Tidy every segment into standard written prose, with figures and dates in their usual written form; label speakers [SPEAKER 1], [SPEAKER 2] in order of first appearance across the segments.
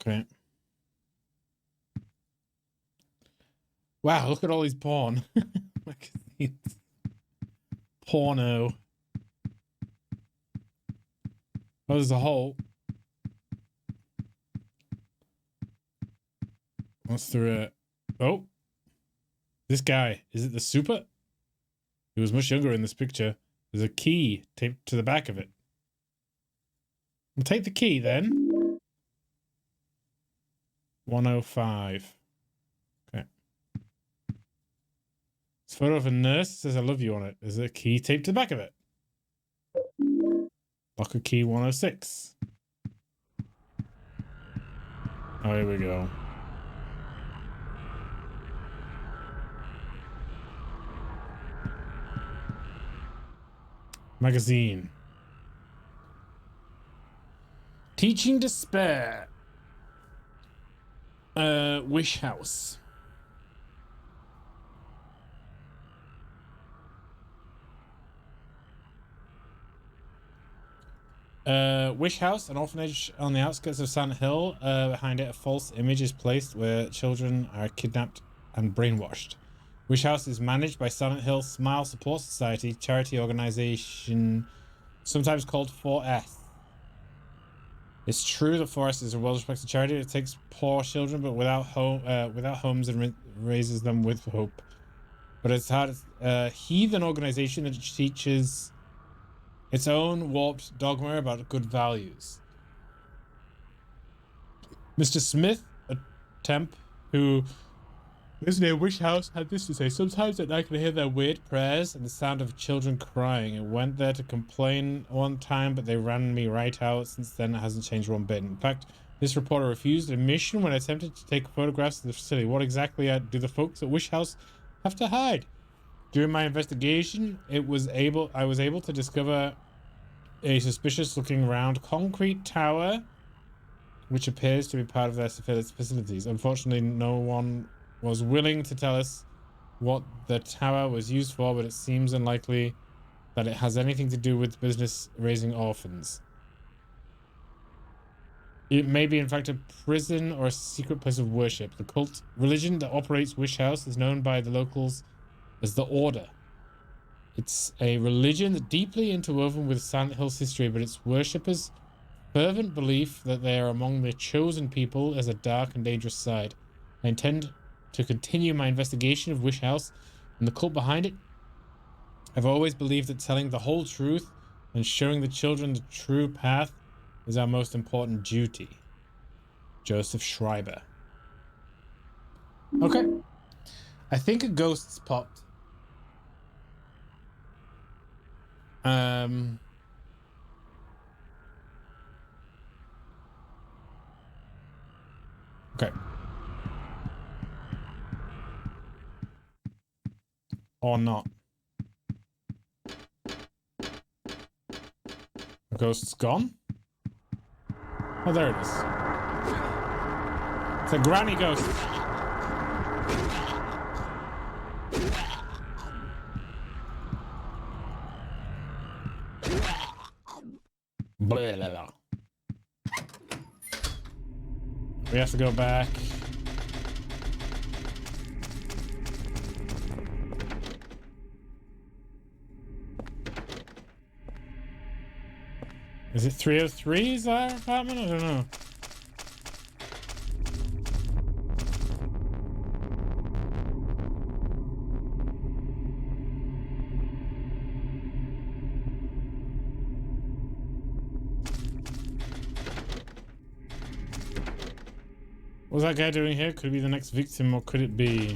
[SPEAKER 1] Okay. Wow, look at all these porn. Magazines. Porno. Oh, there's a hole. What's through it? Oh. This guy. Is it the super? He was much younger in this picture. There's a key taped to the back of it. We'll take the key then. 105. Okay. This photo of a nurse says I love you on it. There's a key taped to the back of it. Locker key 106. Oh, here we go. Magazine. Teaching Despair. Wish House. Wish House, an orphanage on the outskirts of Silent Hill. Behind it, a false image is placed where children are kidnapped and brainwashed. Wish House is managed by Silent Hill Smile Support Society, charity organization, sometimes called 4S. It's true that 4S is a well-respected charity. It takes poor children, but without homes, and raises them with hope. But it's hard. A heathen organization that teaches its own warped dogma about good values. Mr. Smith, a temp who lives near Wish House, had this to say: sometimes at night I can hear their weird prayers and the sound of children crying. I went there to complain one time, but they ran me right out. Since then, it hasn't changed one bit. In fact, this reporter refused admission when I attempted to take photographs of the facility. What exactly do the folks at Wish House have to hide? During my investigation, I was able to discover a suspicious-looking round concrete tower, which appears to be part of their facilities. Unfortunately, no one was willing to tell us what the tower was used for, but it seems unlikely that it has anything to do with business raising orphans. It may be, in fact, a prison or a secret place of worship. The cult religion that operates Wish House is known by the locals as the Order. It's a religion that deeply interwoven with Silent Hill's history, but its worshippers' fervent belief that they are among the chosen people has a dark and dangerous side. I intend to continue my investigation of Wish House and the cult behind it. I've always believed that telling the whole truth and showing the children the true path is our most important duty. Joseph Schreiber. Okay. I think a ghost's popped. Okay. Or not. The ghost's gone? Oh, there it is. It's a granny ghost. Blah, blah, blah. We have to go back. Is it 303? Is our apartment? I don't know. What's that guy doing here? Could it be the next victim, or could it be...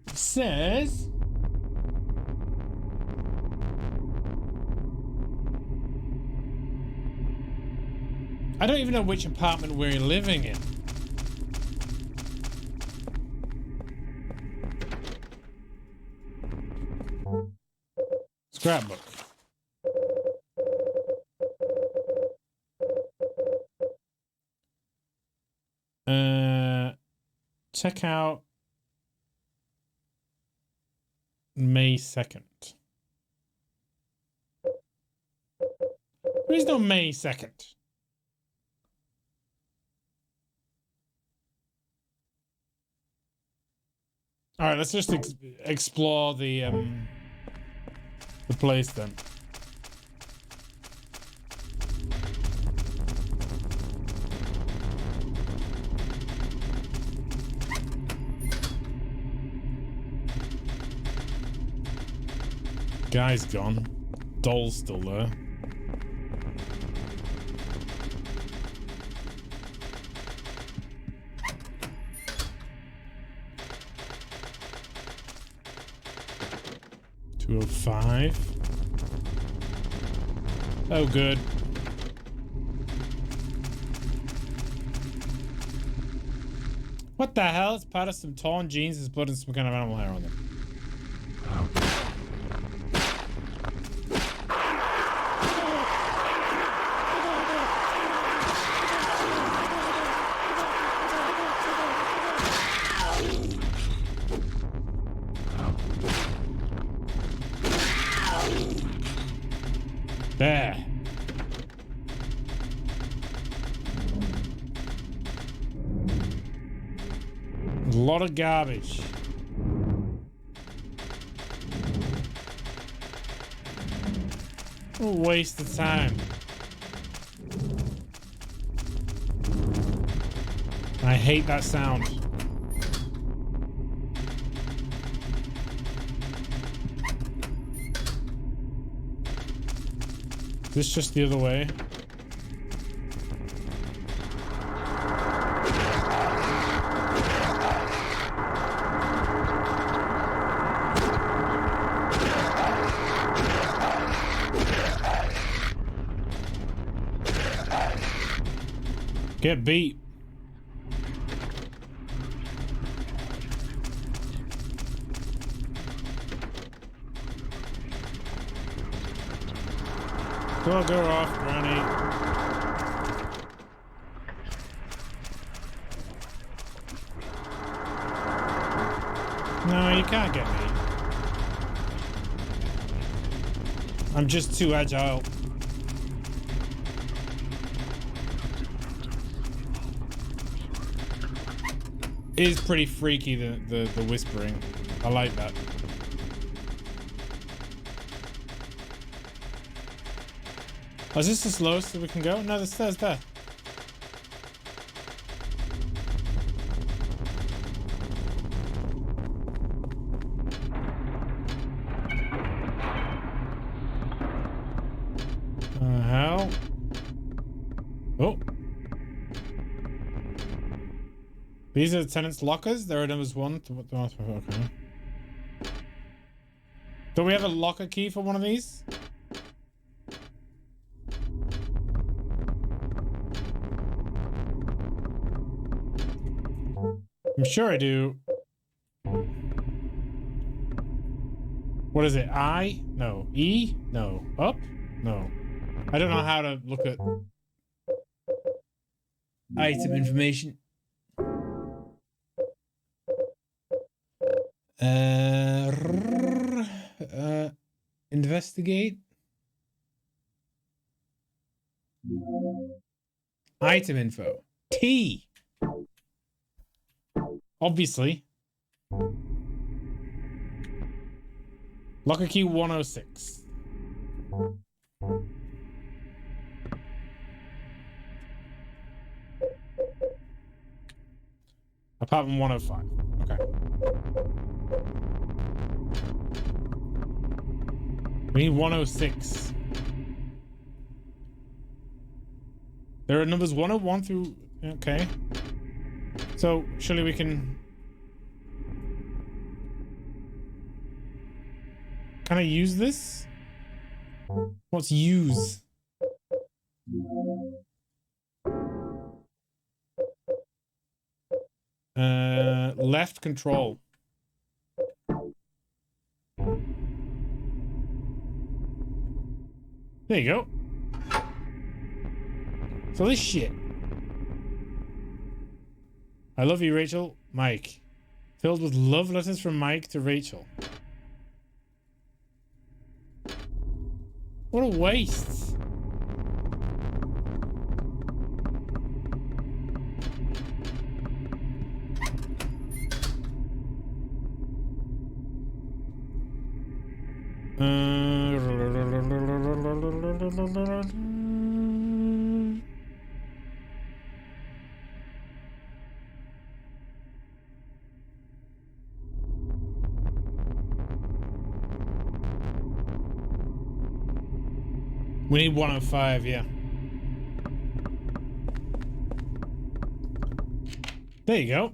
[SPEAKER 1] It says... I don't even know which apartment we're living in. Scrapbook. Check out May 2nd. There is no May 2nd. All right, let's just explore the place then. Guy's gone. Doll's still there. $205. Oh, good. What the hell? It's part of some torn jeans. There's blood and some kind of animal hair on them. There. A lot of garbage. What a waste of time. I hate that sound. Is this just the other way? Get beat. Go off, Granny. No, you can't get me. I'm just too agile. It is pretty freaky, the whispering. I like that. Oh, is this the slowest that we can go? No, the stairs there. Hell. Oh. These are the tenants' lockers. There are numbers 1 to okay. Do we have a locker key for one of these? I'm sure I do. What is it? I? No. E? No. Up? No. I don't know how to look at item information. Investigate. Item info. T. Obviously. Locker key 106. Apartment 105. Okay. We need 106. There are numbers 101 through... Okay. So, surely we can... Can I use this? What's use? Left control. There you go. So this shit. I love you, Rachel. Mike. Filled with love letters from Mike to Rachel. What a waste. We need 105, yeah. There you go.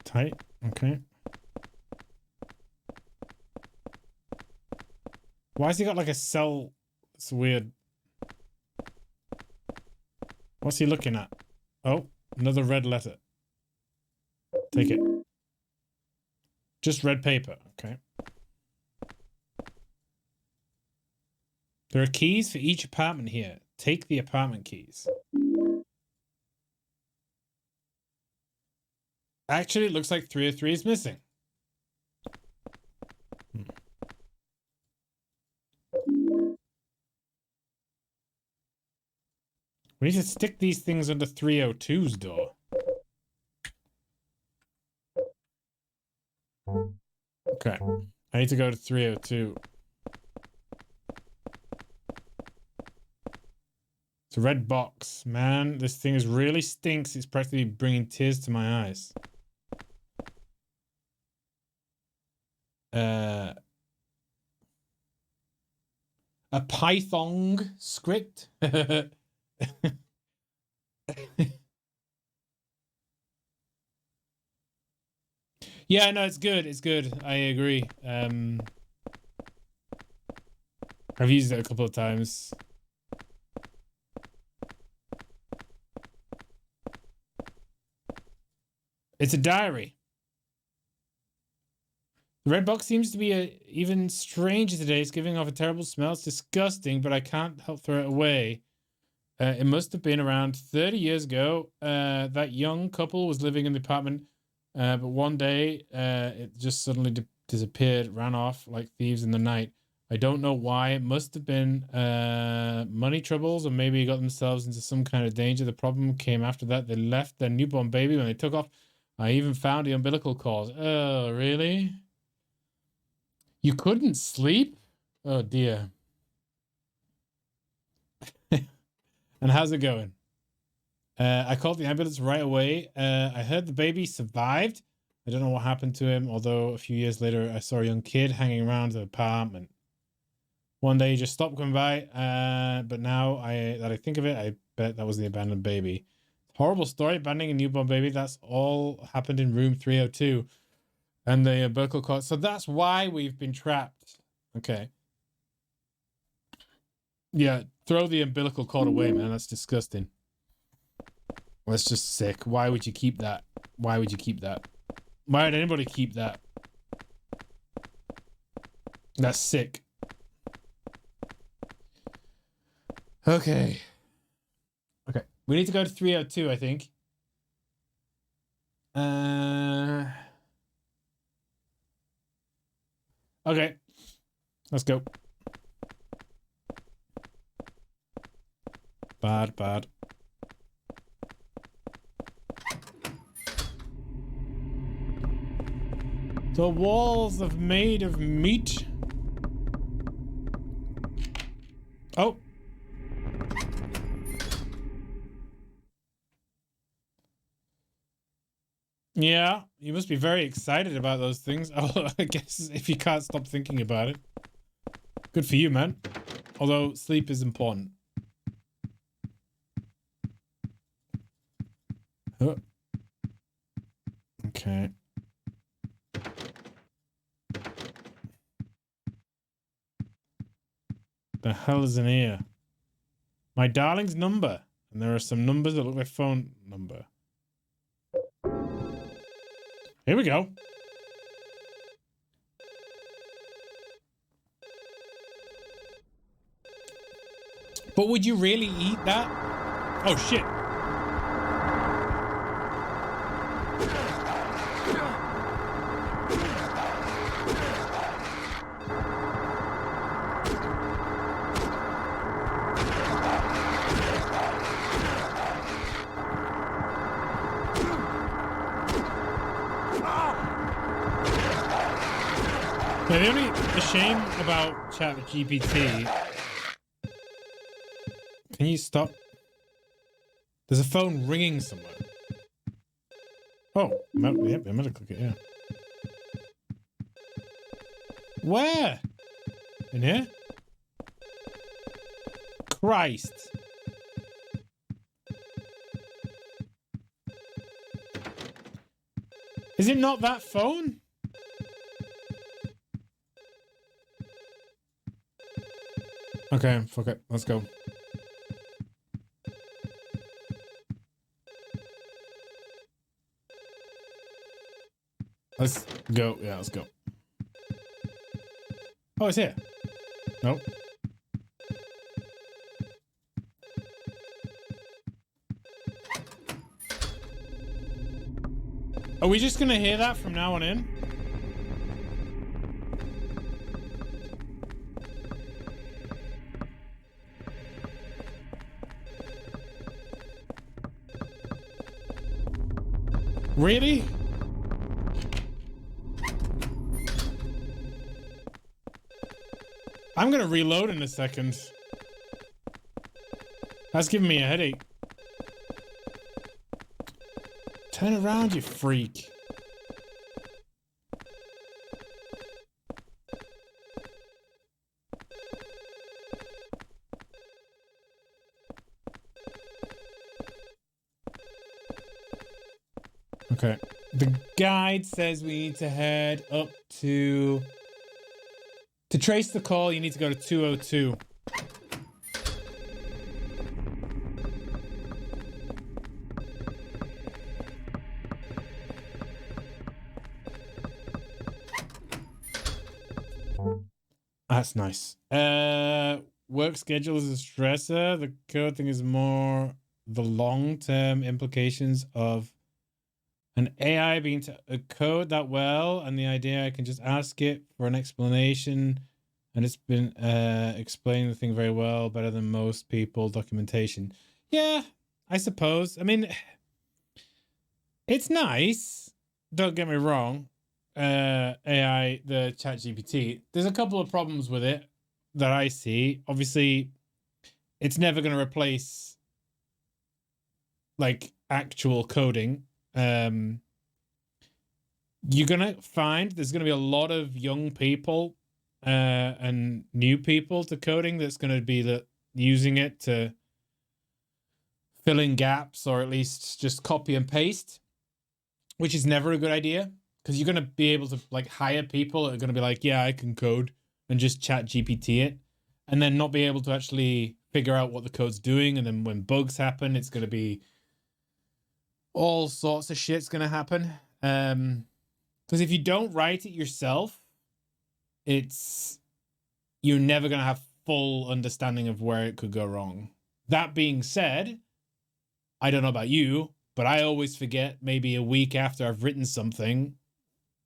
[SPEAKER 1] Tight. Okay. Why has he got like a cell? It's weird. What's he looking at? Oh, another red letter. Take it. Just red paper. Okay. There are keys for each apartment here. Take the apartment keys. Actually, it looks like 303 is missing. We need to stick these things under 302's door. Okay. I need to go to 302. It's a red box. Man, this thing is really stinks. It's practically bringing tears to my eyes. A Python script? Yeah, no, it's good. It's good. I agree. I've used it a couple of times. It's a diary. The red box seems to be even stranger today. It's giving off a terrible smell. It's disgusting, but I can't help throw it away. It must have been around 30 years ago. That young couple was living in the apartment, but one day it just suddenly disappeared, ran off like thieves in the night. I don't know why. It must have been money troubles, or maybe got themselves into some kind of danger. The problem came after that. They left their newborn baby when they took off. I even found the umbilical cord. Oh, really? You couldn't sleep? Oh, dear. And how's it going? I called the ambulance right away. I heard the baby survived. I don't know what happened to him, although a few years later, I saw a young kid hanging around the apartment. One day he just stopped coming by, but now that I think of it, I bet that was the abandoned baby. Horrible story, abandoning a newborn baby. That's all happened in room 302. And the umbilical cord. So that's why we've been trapped. Okay. Yeah, throw the umbilical cord away, man. That's disgusting. That's just sick. Why would you keep that? Why would you keep that? Why would anybody keep that? That's sick. Okay. Okay. We need to go to 302, I think. Okay. Let's go. Bad. The walls are made of meat. Oh. Yeah, you must be very excited about those things. Oh, I guess if you can't stop thinking about it. Good for you, man. Although sleep is important. Oh. Okay. The hell is in here? My darling's number. And there are some numbers that look like phone number. Here we go. But would you really eat that? Oh, shit. Yeah, the shame about ChatGPT. Can you stop? There's a phone ringing somewhere. Oh, yep, I'm gonna click it, yeah. Where? In here? Christ. Is it not that phone? Okay, fuck it. Let's go. Let's go. Yeah, let's go. Oh, it's here. Nope. Are we just gonna hear that from now on in? Really? I'm gonna reload in a second. That's giving me a headache. Turn around, you freak. Okay. The guide says we need to head up to trace the call, you need to go to 202. That's nice. Work schedule is a stressor. The code thing is more the long-term implications of an AI being to code that well, and the idea I can just ask it for an explanation, and it's been explaining the thing very well, better than most people. Documentation. Yeah, I suppose. I mean, it's nice. Don't get me wrong. AI, the ChatGPT, there's a couple of problems with it that I see. Obviously, it's never going to replace like actual coding. You're gonna find there's gonna be a lot of young people and new people to coding that's gonna be using it to fill in gaps, or at least just copy and paste, which is never a good idea. Because you're going to be able to like hire people that are going to be like, yeah, I can code, and just chat GPT it, and then not be able to actually figure out what the code's doing. And then when bugs happen, it's going to be all sorts of shit's going to happen. Because if you don't write it yourself, you're never going to have full understanding of where it could go wrong. That being said, I don't know about you, but I always forget maybe a week after I've written something,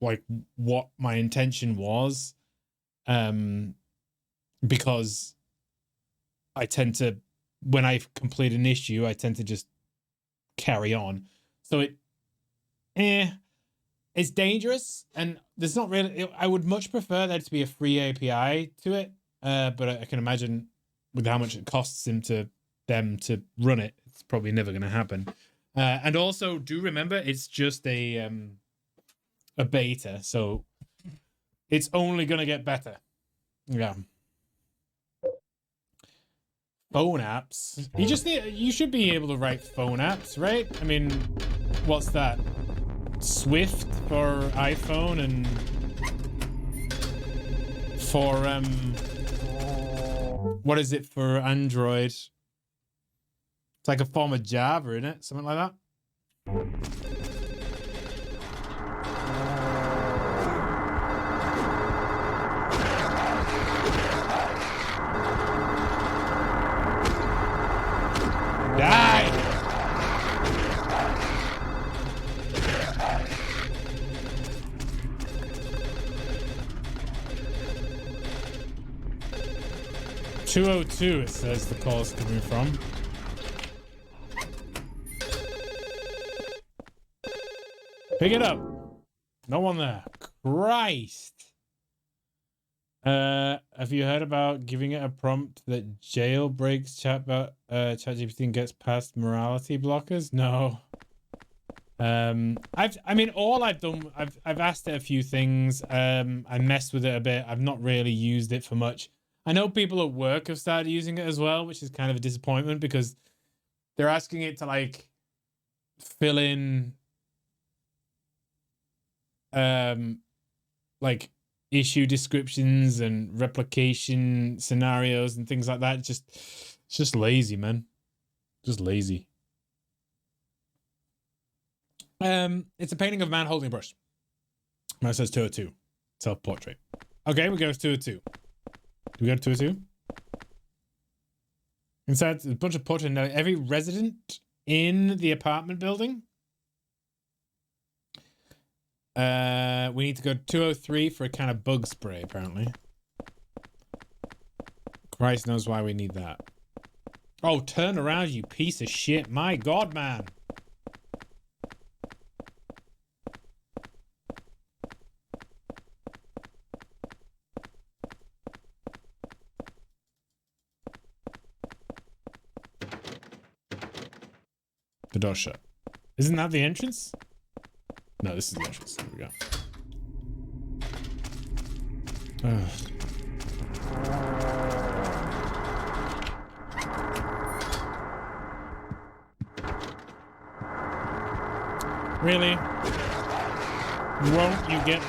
[SPEAKER 1] like what my intention was, because I tend to, when I complete an issue, I tend to just carry on. So it's dangerous, and there's not really. I would much prefer there to be a free API to it, but I can imagine with how much it costs them to run it, it's probably never going to happen. And also, do remember, it's just a beta, so it's only going to get better. Yeah. Phone apps. You should be able to write phone apps, right? I mean, what's that? Swift for iPhone, and for what is it for Android? It's like a form of Java, isn't it? Something like that. Die! "202", it says the call is coming from. Pick it up. No one there. Christ. Have you heard about giving it a prompt that jailbreaks ChatGPT and gets past morality blockers? No. I mean, all I've done, I've asked it a few things. I messed with it a bit. I've not really used it for much. I know people at work have started using it as well, which is kind of a disappointment because they're asking it to like fill in like issue descriptions and replication scenarios and things like that. It's just lazy, man. Just lazy. It's a painting of a man holding a brush. It says 202. Self-portrait. Okay, we go to 202. Do we go to 202? Inside a bunch of portraits. Every resident in the apartment building. We need to go to 203 for a kind of bug spray, apparently. Christ knows why we need that. Oh, turn around, you piece of shit. My God, man. The door shut. Isn't that the entrance? No, this is the entrance. There we go. Really? Won't you get the